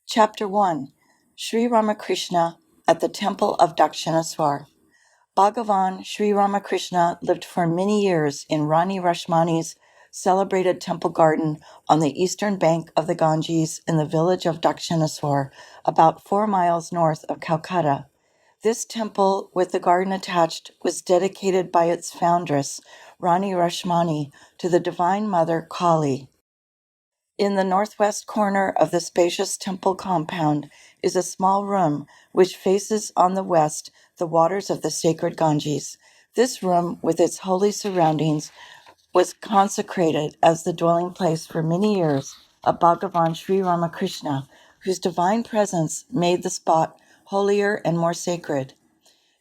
Chapter 1 Sri Ramakrishna at the Temple of Dakshinewara. Bhagavan Sri Ramakrishna lived for many years in Rani Rashmani's celebrated temple garden on the eastern bank of the Ganges in the village of Dakshinewara, about 4 miles north of Calcutta. This temple, with the garden attached, was dedicated by its foundress, Rani Rashmani, to the Divine Mother Kali. In the northwest corner of the spacious temple compound is a small room which faces on the west the waters of the sacred Ganges. This room, with its holy surroundings, was consecrated as the dwelling place for many years of Bhagavan Sri Ramakrishna, whose divine presence made the spot holier and more sacred.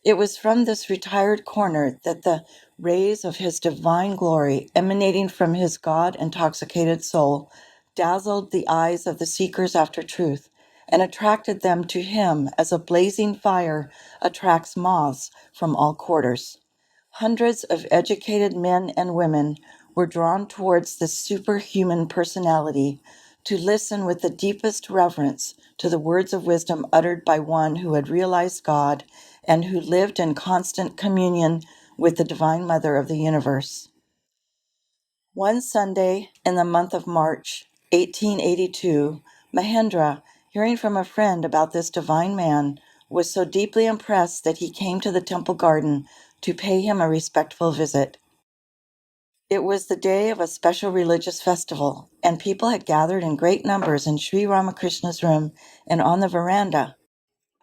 It was from this retired corner that the rays of his divine glory, emanating from his God-intoxicated soul, dazzled the eyes of the seekers after truth and attracted them to him as a blazing fire attracts moths from all quarters. Hundreds of educated men and women were drawn towards this superhuman personality to listen with the deepest reverence to the words of wisdom uttered by one who had realized God and who lived in constant communion with the Divine Mother of the universe. One Sunday in the month of March, 1882, Mahendra, hearing from a friend about this divine man, was so deeply impressed that he came to the temple garden to pay him a respectful visit. It was the day of a special religious festival, and people had gathered in great numbers in Sri Ramakrishna's room and on the veranda.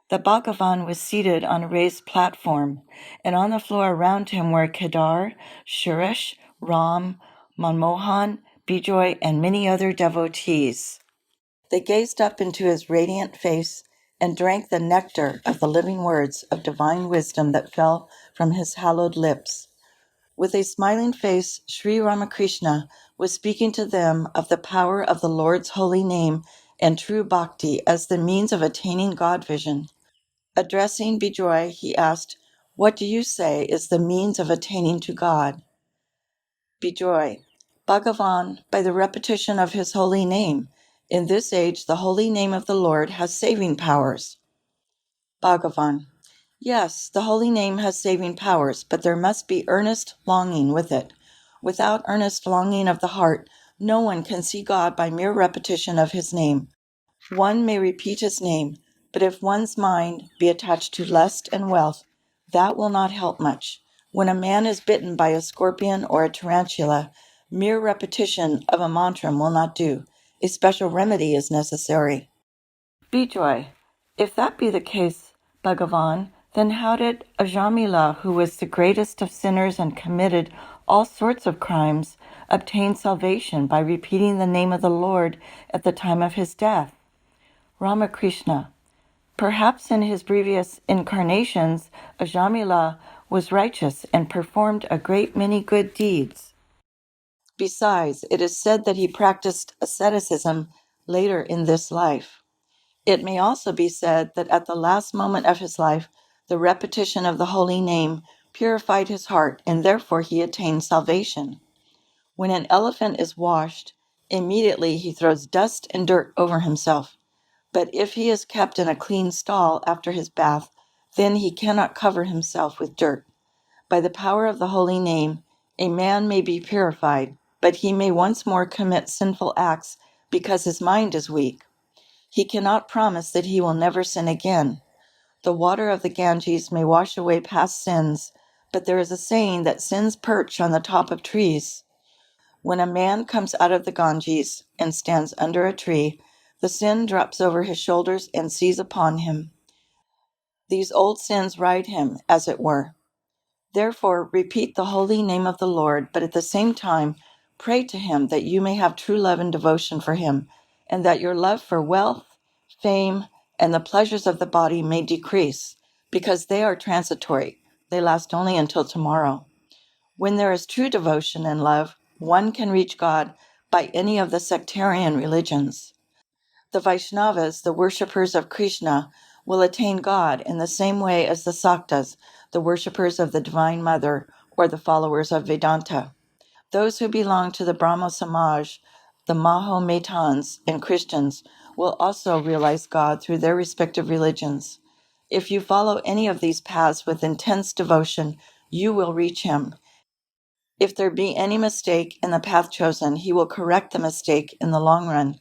The Bhagavan was seated on a raised platform, and on the floor around him were Kedar, Suresh, Ram, Manmohan, Bijoy, and many other devotees. They gazed up into his radiant face and drank the nectar of the living words of divine wisdom that fell from his hallowed lips. With a smiling face, Sri Ramakrishna was speaking to them of the power of the Lord's holy name and true bhakti as the means of attaining God vision. Addressing Bijoy, he asked, "What do you say is the means of attaining to God?" Bijoy, Bhagavan, by the repetition of his holy name. In this age, the holy name of the Lord has saving powers. Bhagavan, yes, the holy name has saving powers, but there must be earnest longing with it. Without earnest longing of the heart, no one can see God by mere repetition of his name. One may repeat his name, but if one's mind be attached to lust and wealth, that will not help much. When a man is bitten by a scorpion or a tarantula, mere repetition of a mantra will not do. A special remedy is necessary. Bijoy, if that be the case, Bhagavan, then how did Ajamila, who was the greatest of sinners and committed all sorts of crimes, obtain salvation by repeating the name of the Lord at the time of his death? Ramakrishna, perhaps in his previous incarnations, Ajamila was righteous and performed a great many good deeds. Besides, it is said that he practiced asceticism later in this life. It may also be said that at the last moment of his life, the repetition of the holy name purified his heart, and therefore he attained salvation. When an elephant is washed, immediately he throws dust and dirt over himself. But if he is kept in a clean stall after his bath, then he cannot cover himself with dirt. By the power of the holy name, a man may be purified, but he may once more commit sinful acts because his mind is weak. He cannot promise that he will never sin again. The water of the Ganges may wash away past sins, but there is a saying that sins perch on the top of trees. When a man comes out of the Ganges and stands under a tree, the sin drops over his shoulders and seize upon him. These old sins ride him, as it were. Therefore, repeat the holy name of the Lord, but at the same time, pray to him that you may have true love and devotion for him, and that your love for wealth, fame, and the pleasures of the body may decrease, because they are transitory. They last only until tomorrow. When there is true devotion and love, one can reach God by any of the sectarian religions. The Vaishnavas, the worshippers of Krishna, will attain God in the same way as the Saktas, the worshippers of the Divine Mother, or the followers of Vedanta. Those who belong to the Brahmo Samaj The Mahometans and Christians will also realize God through their respective religions. If you follow any of these paths with intense devotion, you will reach him. If there be any mistake in the path chosen, he will correct the mistake in the long run.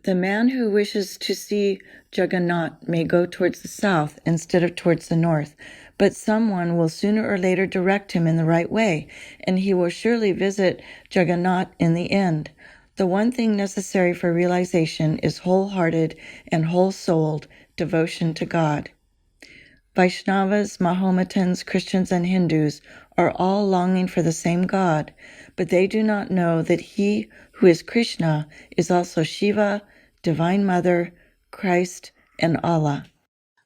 The man who wishes to see Jagannath may go towards the south instead of towards the north, but someone will sooner or later direct him in the right way, and he will surely visit Jagannath in the end. The one thing necessary for realization is wholehearted and whole-souled devotion to God. Vaishnavas, Mahometans, Christians, and Hindus are all longing for the same God, but they do not know that he who is Krishna is also Shiva, Divine Mother, Christ, and Allah.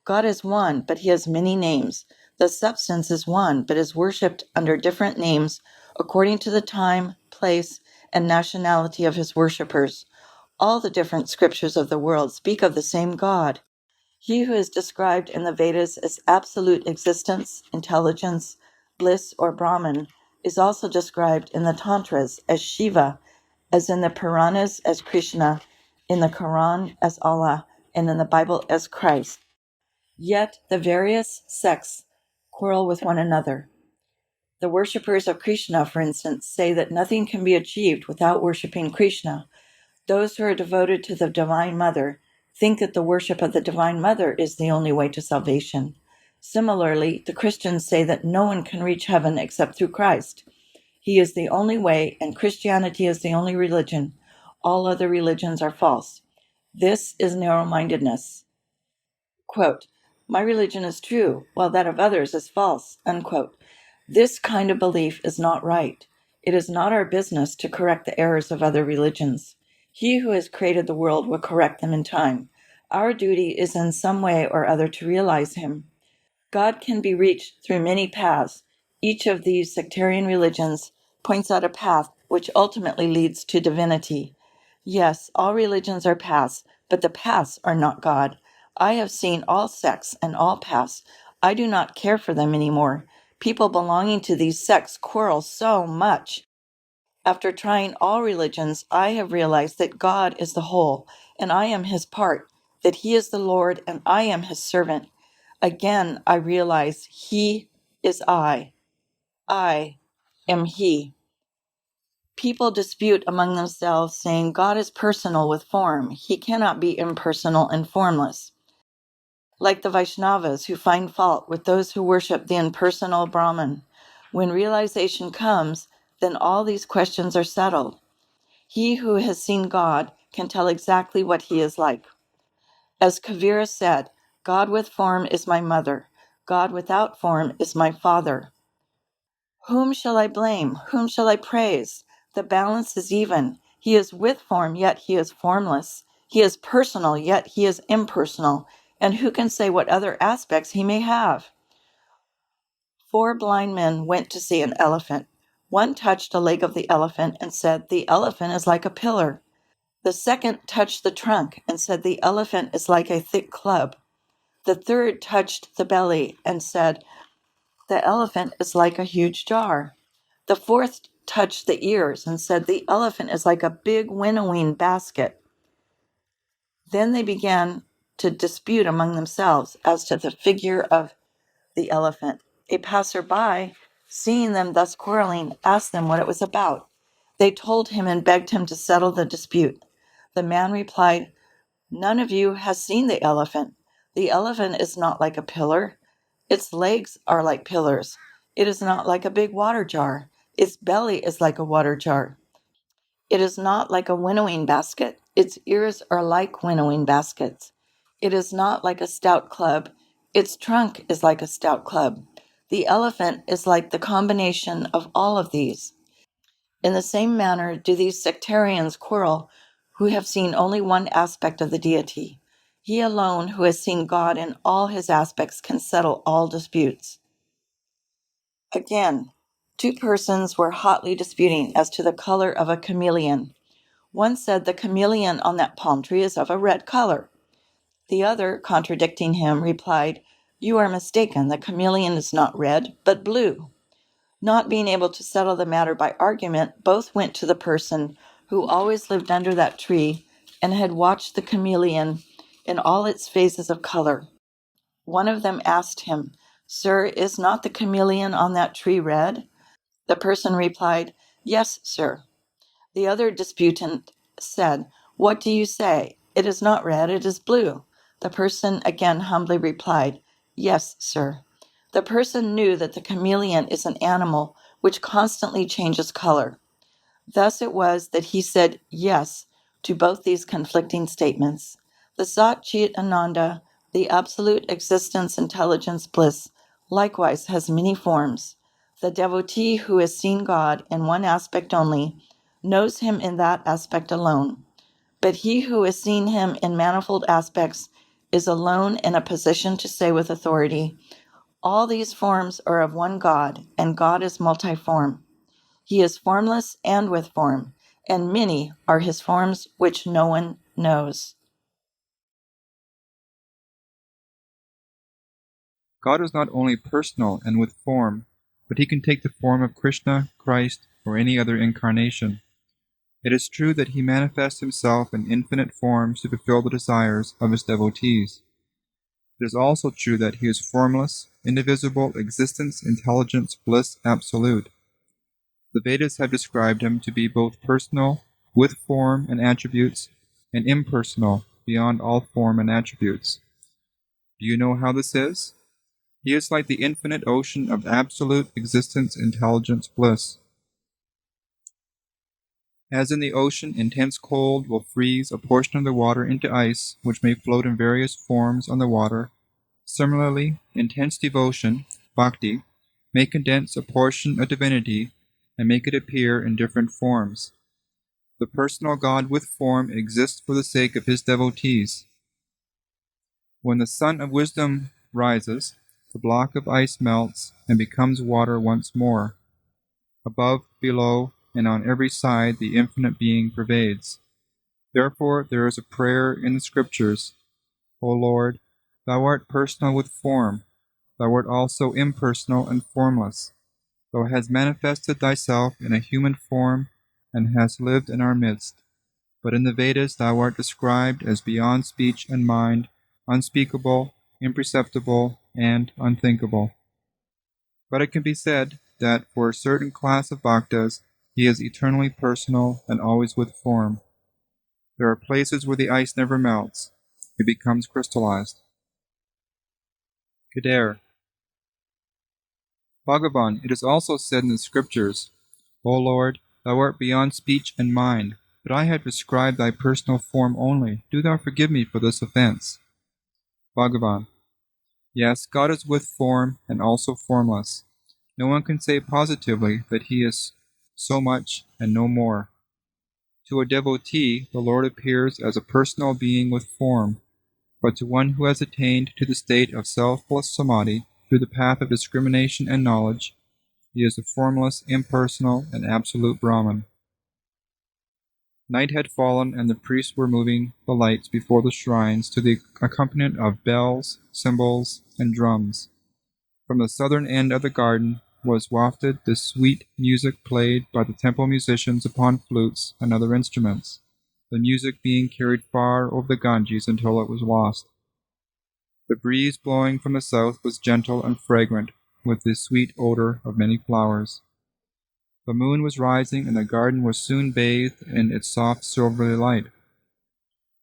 God is one, but he has many names. The substance is one, but is worshipped under different names according to the time, place, and nationality of his worshippers. All the different scriptures of the world speak of the same God. He who is described in the Vedas as absolute existence, intelligence, bliss, or Brahman is also described in the Tantras as Shiva, as in the Puranas as Krishna, in the Quran as Allah, and in the Bible as Christ. Yet the various sects quarrel with one another. The worshippers of Krishna, for instance, say that nothing can be achieved without worshiping Krishna. Those who are devoted to the Divine Mother think that the worship of the Divine Mother is the only way to salvation. Similarly, the Christians say that no one can reach heaven except through Christ. He is the only way, and Christianity is the only religion. All other religions are false. This is narrow-mindedness. Quote, "My religion is true, while that of others is false." Unquote. This kind of belief is not right. It is not our business to correct the errors of other religions. He who has created the world will correct them in time. Our duty is in some way or other to realize him. God can be reached through many paths. Each of these sectarian religions points out a path which ultimately leads to divinity. Yes, all religions are paths, but the paths are not God. I have seen all sects and all paths. I do not care for them anymore. People belonging to these sects quarrel so much. After trying all religions, I have realized that God is the whole, and I am his part, that he is the Lord, and I am his servant. Again, I realize he is I am he. People dispute among themselves, saying God is personal with form. He cannot be impersonal and formless. Like the Vaishnavas who find fault with those who worship the impersonal Brahman. When realization comes, then all these questions are settled. He who has seen God can tell exactly what he is like. As Kavira said, God with form is my mother. God without form is my father. Whom shall I blame? Whom shall I praise? The balance is even. He is with form, yet he is formless. He is personal, yet he is impersonal. And who can say what other aspects he may have? 4 blind men went to see an elephant. One touched a leg of the elephant and said, "The elephant is like a pillar." The second touched the trunk and said, "The elephant is like a thick club." The third touched the belly and said, "The elephant is like a huge jar." The fourth touched the ears and said, "The elephant is like a big winnowing basket." Then they began to dispute among themselves as to the figure of the elephant. A passerby, seeing them thus quarreling, asked them what it was about. They told him and begged him to settle the dispute. The man replied, "None of you has seen the elephant. The elephant is not like a pillar. Its legs are like pillars. It is not like a big water jar. Its belly is like a water jar. It is not like a winnowing basket. Its ears are like winnowing baskets. It is not like a stout club. Its trunk is like a stout club. The elephant is like the combination of all of these." In the same manner do these sectarians quarrel who have seen only one aspect of the deity. He alone who has seen God in all his aspects can settle all disputes. Again, 2 persons were hotly disputing as to the color of a chameleon. One said, "The chameleon on that palm tree is of a red color." The other, contradicting him, replied, "You are mistaken. The chameleon is not red, but blue." Not being able to settle the matter by argument, both went to the person who always lived under that tree and had watched the chameleon in all its phases of color. One of them asked him, "Sir, is not the chameleon on that tree red?" The person replied, "Yes, sir." The other disputant said, "What do you say? It is not red, it is blue." The person again humbly replied, "Yes, sir." The person knew that the chameleon is an animal which constantly changes color. Thus it was that he said yes to both these conflicting statements. The Sat Chit Ananda, the absolute existence, intelligence, bliss, likewise has many forms. The devotee who has seen God in one aspect only knows him in that aspect alone. But he who has seen him in manifold aspects is alone in a position to say with authority, "All these forms are of one God, and God is multiform. He is formless and with form, and many are his forms which no one knows." God is not only personal and with form, but he can take the form of Krishna, Christ, or any other incarnation. It is true that he manifests himself in infinite forms to fulfill the desires of his devotees. It is also true that he is formless, indivisible, existence, intelligence, bliss, absolute. The Vedas have described him to be both personal, with form and attributes, and impersonal, beyond all form and attributes. Do you know how this is? He is like the infinite ocean of absolute existence, intelligence, bliss. As in the ocean, intense cold will freeze a portion of the water into ice, which may float in various forms on the water. Similarly, intense devotion, bhakti, may condense a portion of divinity and make it appear in different forms. The personal God with form exists for the sake of his devotees. When the sun of wisdom rises, the block of ice melts and becomes water once more. Above, below, and on every side the infinite being pervades. Therefore there is a prayer in the scriptures, "O Lord, thou art personal with form, thou art also impersonal and formless. Thou hast manifested thyself in a human form and hast lived in our midst. But in the Vedas thou art described as beyond speech and mind, unspeakable, imperceptible, and unthinkable." But it can be said that for a certain class of bhaktas, he is eternally personal and always with form. There are places where the ice never melts. It becomes crystallized. Kedar. Bhagavan, it is also said in the scriptures, "O Lord, thou art beyond speech and mind, but I have described thy personal form only. Do thou forgive me for this offense." Bhagavan. Yes, God is with form and also formless. No one can say positively that he is so much and no more. To a devotee, the Lord appears as a personal being with form, but to one who has attained to the state of selfless samadhi through the path of discrimination and knowledge, he is a formless, impersonal, and absolute Brahman. Night had fallen, and the priests were moving the lights before the shrines to the accompaniment of bells, cymbals, and drums. From the southern end of the garden was wafted the sweet music played by the temple musicians upon flutes and other instruments, the music being carried far over the Ganges until it was lost. The breeze blowing from the south was gentle and fragrant, with the sweet odor of many flowers. The moon was rising, and the garden was soon bathed in its soft silvery light.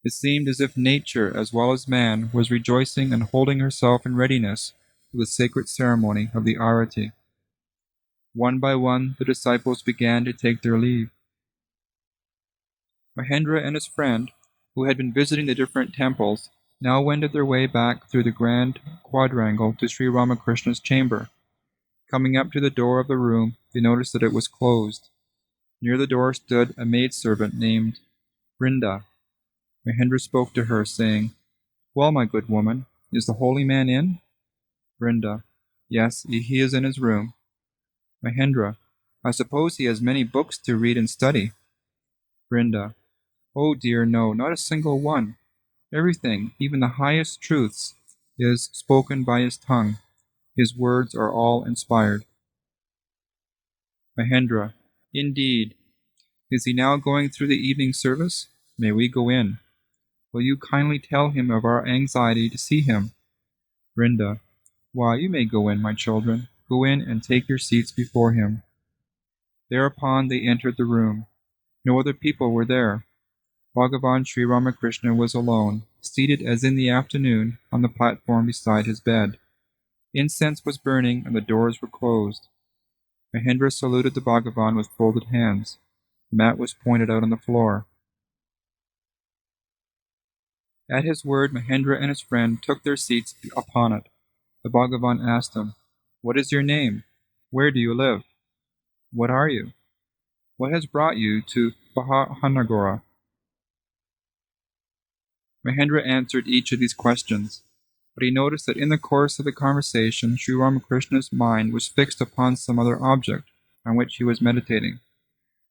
It seemed as if nature, as well as man, was rejoicing and holding herself in readiness for the sacred ceremony of the arati. One by one, the disciples began to take their leave. Mahendra and his friend, who had been visiting the different temples, now wended their way back through the grand quadrangle to Sri Ramakrishna's chamber. Coming up to the door of the room, they noticed that it was closed. Near the door stood a maidservant named Vrinda. Mahendra spoke to her, saying, "Well, my good woman, is the holy man in?" Vrinda, "Yes, he is in his room." Mahendra, "I suppose he has many books to read and study." Vrinda, "Oh dear, no, not a single one. Everything, even the highest truths, is spoken by his tongue. His words are all inspired." Mahendra, "Indeed. Is he now going through the evening service? May we go in? Will you kindly tell him of our anxiety to see him? Brinda: Why, you may go in, my children. Go in and take your seats before him. Thereupon they entered the room. No other people were there. Bhagavan Sri Ramakrishna was alone, seated as in the afternoon on the platform beside his bed. Incense was burning and the doors were closed. Mahendra saluted the Bhagavan with folded hands. The mat was pointed out on the floor. At his word, Mahendra and his friend took their seats upon it. The Bhagavan asked him, What is your name? Where do you live? What are you? What has brought you to Bahanagora? Mahendra answered each of these questions, but he noticed that in the course of the conversation Sri Ramakrishna's mind was fixed upon some other object on which he was meditating.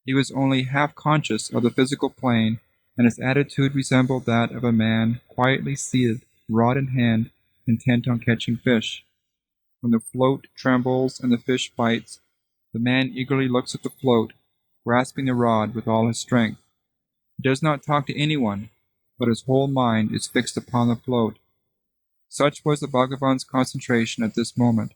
He was only half conscious of the physical plane, and his attitude resembled that of a man quietly seated, rod in hand, intent on catching fish. When the float trembles and the fish bites, the man eagerly looks at the float, grasping the rod with all his strength. He does not talk to anyone, but his whole mind is fixed upon the float. Such was the Bhagavan's concentration at this moment.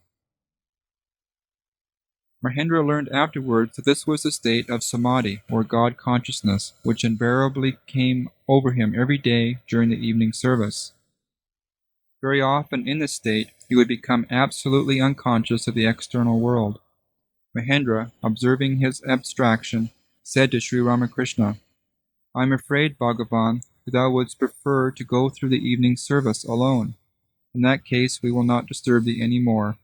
Mahendra learned afterwards that this was the state of samadhi, or God consciousness, which invariably came over him every day during the evening service. Very often in this state, he would become absolutely unconscious of the external world. Mahendra, observing his abstraction, said to Sri Ramakrishna, I am afraid, Bhagavan, that thou wouldst prefer to go through the evening service alone. In that case we will not disturb thee any more,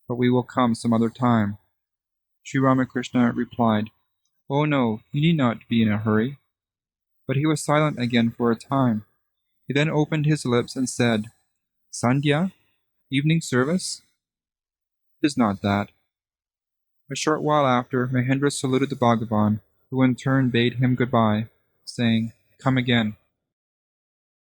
but we will come some other time. Sri Ramakrishna replied, Oh no, you need not be in a hurry. But he was silent again for a time. He then opened his lips and said, Sandhya? Evening service? It is not that. A short while after, Mahendra saluted the Bhagavan, who in turn bade him good-bye, saying, Come again.